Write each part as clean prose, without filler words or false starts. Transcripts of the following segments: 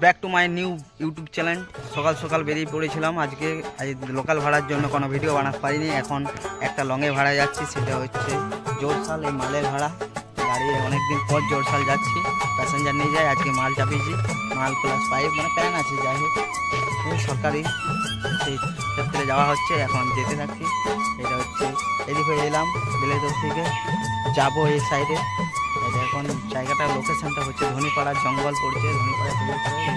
Back to my new YouTube channel. সকাল সকাল বেরিয়ে পড়েছিলাম আজকে লোকাল ভাড়ার জন্য কোনো ভিডিও বানাতে পারিনি। এখন একটা লংয়ে ভাড়া যাচ্ছি, সেটা হচ্ছে জোরশাল। এই মালের ভাড়া গাড়ি অনেকদিন পর জোরশাল যাচ্ছি, প্যাসেঞ্জার নিয়ে যাই। আজকে মাল চাপিয়েছি, মাল প্লাস পাইপ মানে প্যান আছে, যাই হোক সরকারি সেই ক্ষেত্রে যাওয়া হচ্ছে। এখন যেতে থাকি। এটা হচ্ছে এদিক হয়ে এলাম বেলেদর থেকে, যাবো এই সাইডে। এখন জায়গাটার লোকেশনটা হচ্ছে ধনীপাড়ার জঙ্গল পড়ছে, ধনীপাড়া থেকে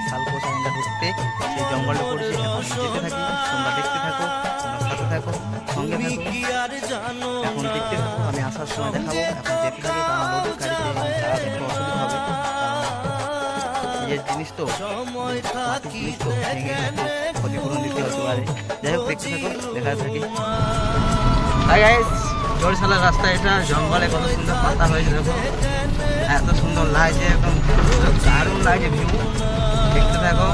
শালকো সারেঙ্গা ঢুকতে সেই জঙ্গলটা পড়ছে। এখন যেতে থাকি, তোমরা দেখতে থাকো, তোমরা সাথে থাকো, সঙ্গে থাকো। এখন দেখতে থাকো, আমি আসার সময় দেখাবো। এখন যেতে থাকি, কারণ রোডের গাড়িতে চালাতে একটু অসুবিধা হবে, নিজের জিনিস তো ভেঙে ক্ষতিপূরণ দিতে হতে পারে। যাই হোক দেখতে থাকো, দেখা থাকি। হাই গাইস, জোরশালের রাস্তা এটা। জঙ্গলে কত সুন্দর পাতা হয়েছে দেখো, এত সুন্দর লাগছে, একদম দারুণ লাগছে ভিউ। দেখতে থাকো,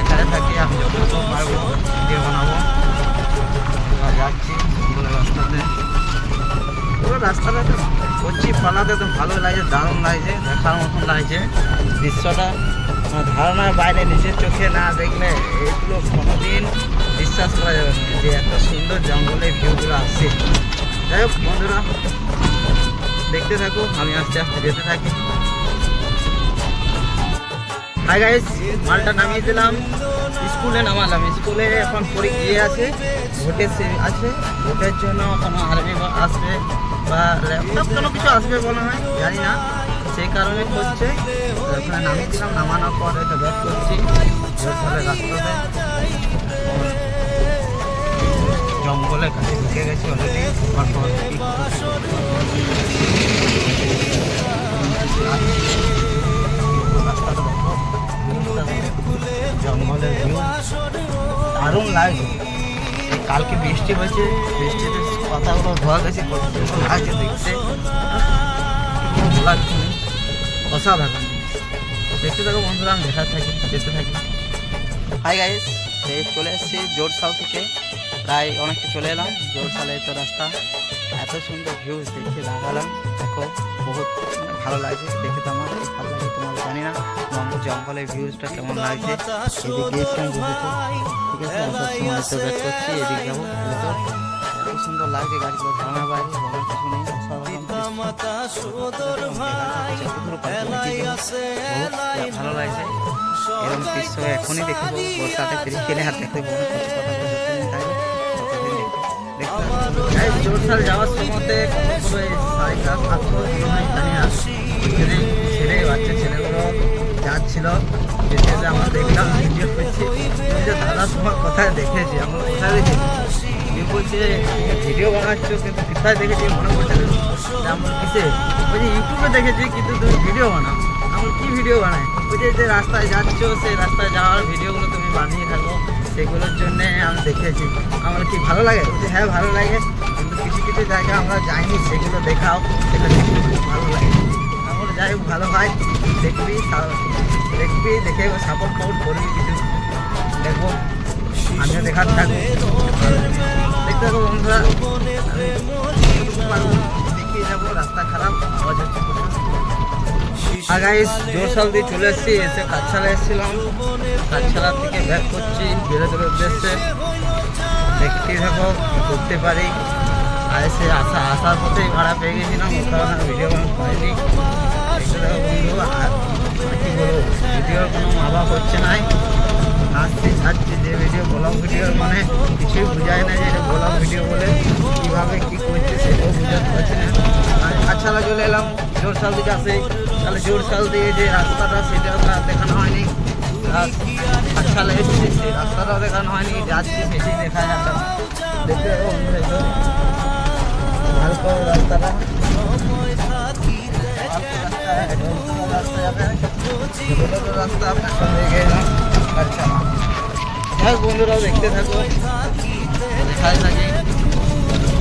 এখানে থাকি, আমি যতটুকু পারবো ভিডিও বানাবো। যাচ্ছি জঙ্গলের রাস্তাতে, পুরো রাস্তাটা করছি পালাতে তো ভালো লাগছে, দারুণ লাগছে, দেখার মতন লাগছে দৃশ্যটা। ধারণার বাইরে, নিজের চোখে না দেখলে এগুলো কোনোদিন বিশ্বাস করা যাবে না যে এত সুন্দর জঙ্গলের ভিউগুলো আসছে। যাই হোক বন্ধুরা, দেখতে থাকো, আমি আস্তে আস্তে যেতে থাকি। হাই গাইস, মালটা নামিয়ে দিলাম, স্কুলে নামালাম। স্কুলে এখন পরীক্ষা আছে, ভোটের আছে, ভোটের জন্য কোনো আর্মি আসবে বা ল্যাপটপ কোনো কিছু আসবে মনে হয়, জানি না, সেই কারণে করছে। ওখানে নামিয়ে দিলাম, নামানোর পর এটা ব্যাক করছি জোরশালের রাস্তাতে। জঙ্গলের কাছে ঢুকে গেছি অলরেডি। রাস্তাটা দেখো, জঙ্গলের ভিউ দারুণ লাগছে। কালকে বৃষ্টি হয়েছে, বৃষ্টিতে পাতাগুলো ধোয়া গেছে, কত সুন্দর লাগছে দেখতে, অসাধারণ। দেখতে থাকো বন্ধুরা, আমি দেখা থাকি, যেতে থাকি। হাই গাইস, চলে এসেছি জোরশাল থেকে, প্রায় অনেকটা চলে এলাম। জোরশালের তো রাস্তা, এত সুন্দর ভিউ দেখে দাঁড়ালাম। দেখো বহুত ভালো লাগছে দেখে, তো আমার ভালো লাগে, তোমার জানি না জঙ্গলের ভিউজটা কেমন লাগছে। এদিকে গিয়েছিলাম যেহেতু, ঠিক আছে, আসার সময় তো ব্যাক করছি, এদিকে যাবো। এত সুন্দর লাগছে, গাড়িগুলো ধারণা বাইরে বলার কিছু নেই, অসাধারণ ভালো লাগছে। এরকম দৃশ্য এখনই দেখে বর্ষাতে ফিরে খেলে হাত দেখতে জোরশাল যাওয়ার সময়তে ছেলে বাচ্চা ছেলেগুলো যাচ্ছিল, যেতে আমরা দেখলাম, ভিডিও করছি। দাদা তোমার কোথায় দেখেছি, আমরা কোথায় দেখেছি, বলছে ভিডিও বানাচ্ছ, কিন্তু কোথায় দেখেছি মনে করছে না। আমার কিসে বলছি ইউটিউবে দেখেছি, কিন্তু তুমি ভিডিও বানাও। আমার কি ভিডিও বানাই, বলছে যে রাস্তায় যাচ্ছ, সেই রাস্তায় যাওয়ার ভিডিওগুলো তুমি বানিয়ে থাকো, সেগুলোর জন্যে আমি দেখেছি। আমার কি ভালো লাগে, বলছে হ্যাঁ ভালো লাগে, কিন্তু কিছু কিছু জায়গায় আমরা যাইনি, সেগুলো দেখাও, সেটা দেখতে খুব ভালো লাগে। আমার যাই হোক ভালো হয়, দেখবি দেখে সাপোর্ট করবি, কিছু দেখবো, আমিও দেখার থাকবো। দেখতে থাকো বন্ধুরা, দেখিয়ে যাবো। রাস্তা খারাপ, আওয়াজ হচ্ছে। আর গাইস, জোরশাল দিয়ে চলে এসেছি, এসে কাছালা এসেছিলাম, কাছালা থেকে ব্যাক করছি বেরোদের উদ্দেশ্যে। দেখতে থাকো করতে পারি। আর এসে আসার পথেই ভাড়া পেয়ে গেছিলাম, কারণ ভিডিও বানাতে পারিনি। দেখতে থাকো বন্ধু, আর কি বলবো, ভিডিওর কোনো মা হচ্ছে নাই, আসছি ছাড়ছি যে ভিডিও, ব্লগ ভিডিওর মানে কিছুই বোঝায় না যে এটা ব্লগ ভিডিও বলে, কীভাবে কী করছে সেটাও বোঝাতে পারছি না। আমি কাছালা চলে এলাম জোরশাল দিকে আসে, তাহলে জোরশাল দিয়ে যে রাস্তাটা সেটাও দেখানো হয়নি। কাছালা এসেছি, সেই রাস্তাটাও দেখানো হয়নি, যাচ্ছি সেটি দেখা যাচ্ছে। দেখতে ভালো করে রাস্তাটা, রাস্তা যাবে, রাস্তা আপনার সঙ্গে গেলাম। আচ্ছা, বন্ধুরাও দেখতে থাকো, দেখাই থাকে।